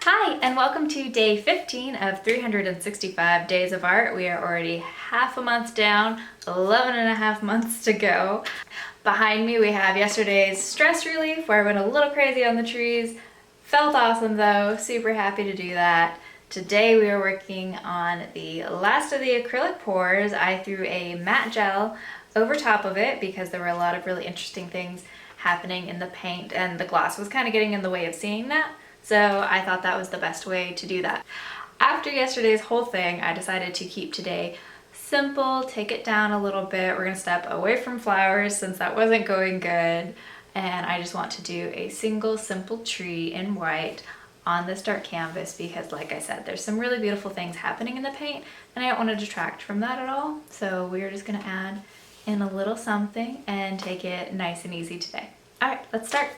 Hi, and welcome to day 15 of 365 Days of Art. We are already half a month down, 11 and a half months to go. Behind me we have yesterday's stress relief where I went a little crazy on the trees. Felt awesome though, super happy to do that. Today we are working on the last of the acrylic pours. I threw a matte gel over top of it because there were a lot of really interesting things happening in the paint and the glass was kind of getting in the way of seeing that. So I thought that was the best way to do that. After yesterday's whole thing, I decided to keep today simple, take it down a little bit. We're gonna step away from flowers since that wasn't going good. And I just want to do a single simple tree in white on this dark canvas because like I said, there's some really beautiful things happening in the paint and I don't want to detract from that at all. So we're just gonna add in a little something and take it nice and easy today. All right, let's start.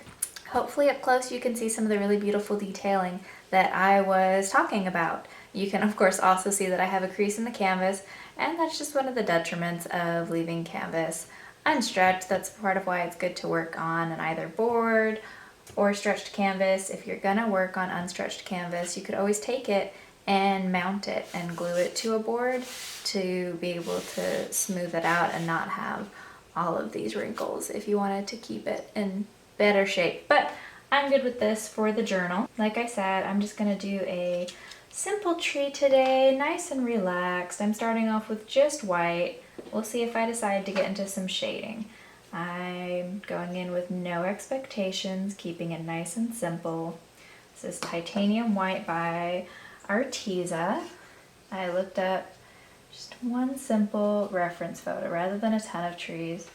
Hopefully up close you can see some of the really beautiful detailing that I was talking about. You can of course also see that I have a crease in the canvas, and that's just one of the detriments of leaving canvas unstretched. That's part of why it's good to work on an either board or stretched canvas. If you're gonna work on unstretched canvas, you could always take it and mount it and glue it to a board to be able to smooth it out and not have all of these wrinkles if you wanted to keep it in better shape. But I'm good with this for the journal. Like I said, I'm just gonna do a simple tree today, nice and relaxed. I'm starting off with just white. We'll see if I decide to get into some shading. I'm going in with no expectations, keeping it nice and simple. This is Titanium White by Arteza. I looked up just one simple reference photo rather than a ton of trees.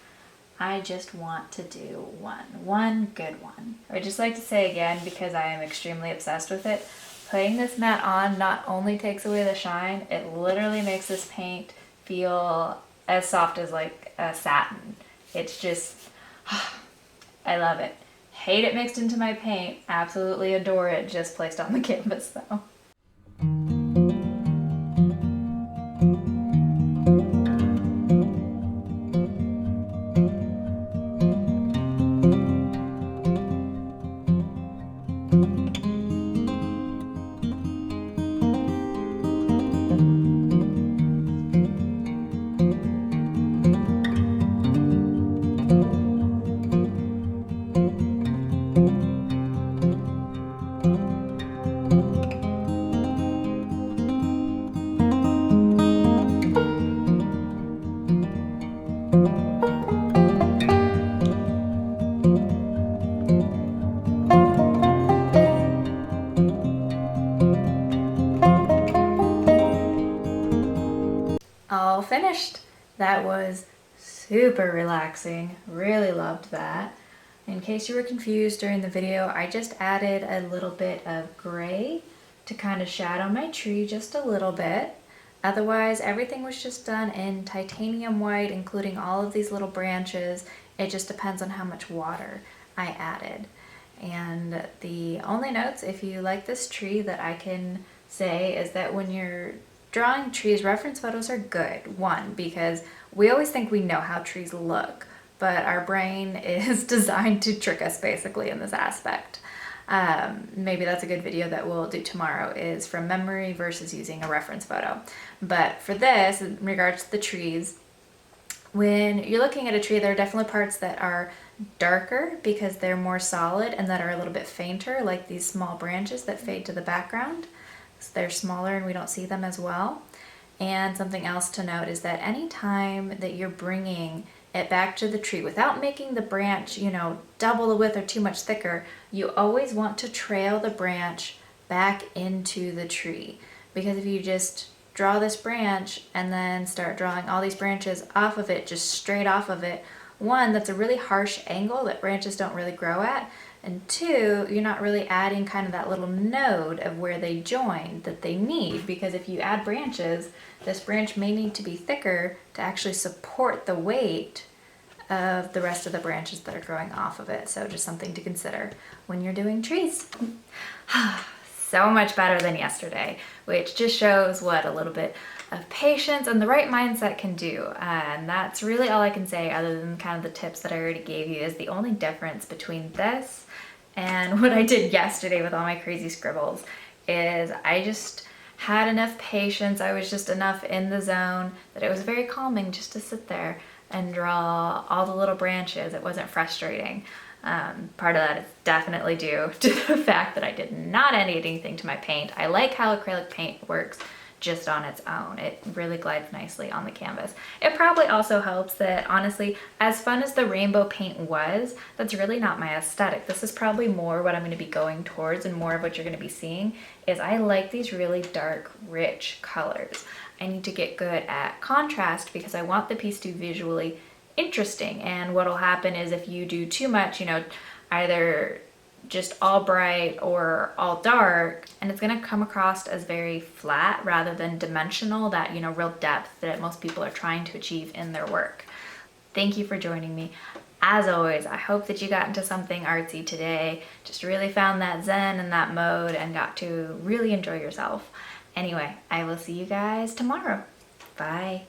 I just want to do one good one. I would just like to say again, because I am extremely obsessed with it, putting this matte on not only takes away the shine, it literally makes this paint feel as soft as like a satin. It's just, I love it. Hate it mixed into my paint, absolutely adore it just placed on the canvas though. All finished. That was super relaxing. Really loved that. In case you were confused during the video, I just added a little bit of gray to kind of shadow my tree just a little bit. Otherwise, everything was just done in titanium white, including all of these little branches. It just depends on how much water I added. And the only notes, if you like this tree, that I can say is that when you're drawing trees, reference photos are good. One, because we always think we know how trees look, but our brain is designed to trick us basically in this aspect. Maybe that's a good video that we'll do tomorrow, is from memory versus using a reference photo. But for this, in regards to the trees, when you're looking at a tree, there are definitely parts that are darker because they're more solid and that are a little bit fainter, like these small branches that fade to the background. So they're smaller and we don't see them as well. And something else to note is that anytime that you're bringing it back to the tree without making the branch, double the width or too much thicker, you always want to trail the branch back into the tree. Because if you just draw this branch and then start drawing all these branches off of it, just straight off of it, one, that's a really harsh angle that branches don't really grow at, and two, you're not really adding kind of that little node of where they join that they need, because if you add branches, this branch may need to be thicker to actually support the weight of the rest of the branches that are growing off of it. So just something to consider when you're doing trees. So much better than yesterday, which just shows what a little bit of patience and the right mindset can do. And that's really all I can say, other than kind of the tips that I already gave you. Is the only difference between this and what I did yesterday with all my crazy scribbles is I just had enough patience. I was just enough in the zone that it was very calming just to sit there and draw all the little branches. It wasn't frustrating. Part of that is definitely due to the fact that I did not add anything to my paint. I like how acrylic paint works just on its own. It really glides nicely on the canvas. It probably also helps that, honestly, as fun as the rainbow paint was, that's really not my aesthetic. This is probably more what I'm going to be going towards, and more of what you're going to be seeing is I like these really dark, rich colors. I need to get good at contrast because I want the piece to be visually interesting. And what'll happen is if you do too much, you know, either just all bright or all dark, and it's gonna come across as very flat rather than dimensional, that, you know, real depth that most people are trying to achieve in their work. Thank you for joining me. As always, I hope that you got into something artsy today, just really found that zen and that mode and got to really enjoy yourself. Anyway, I will see you guys tomorrow. Bye.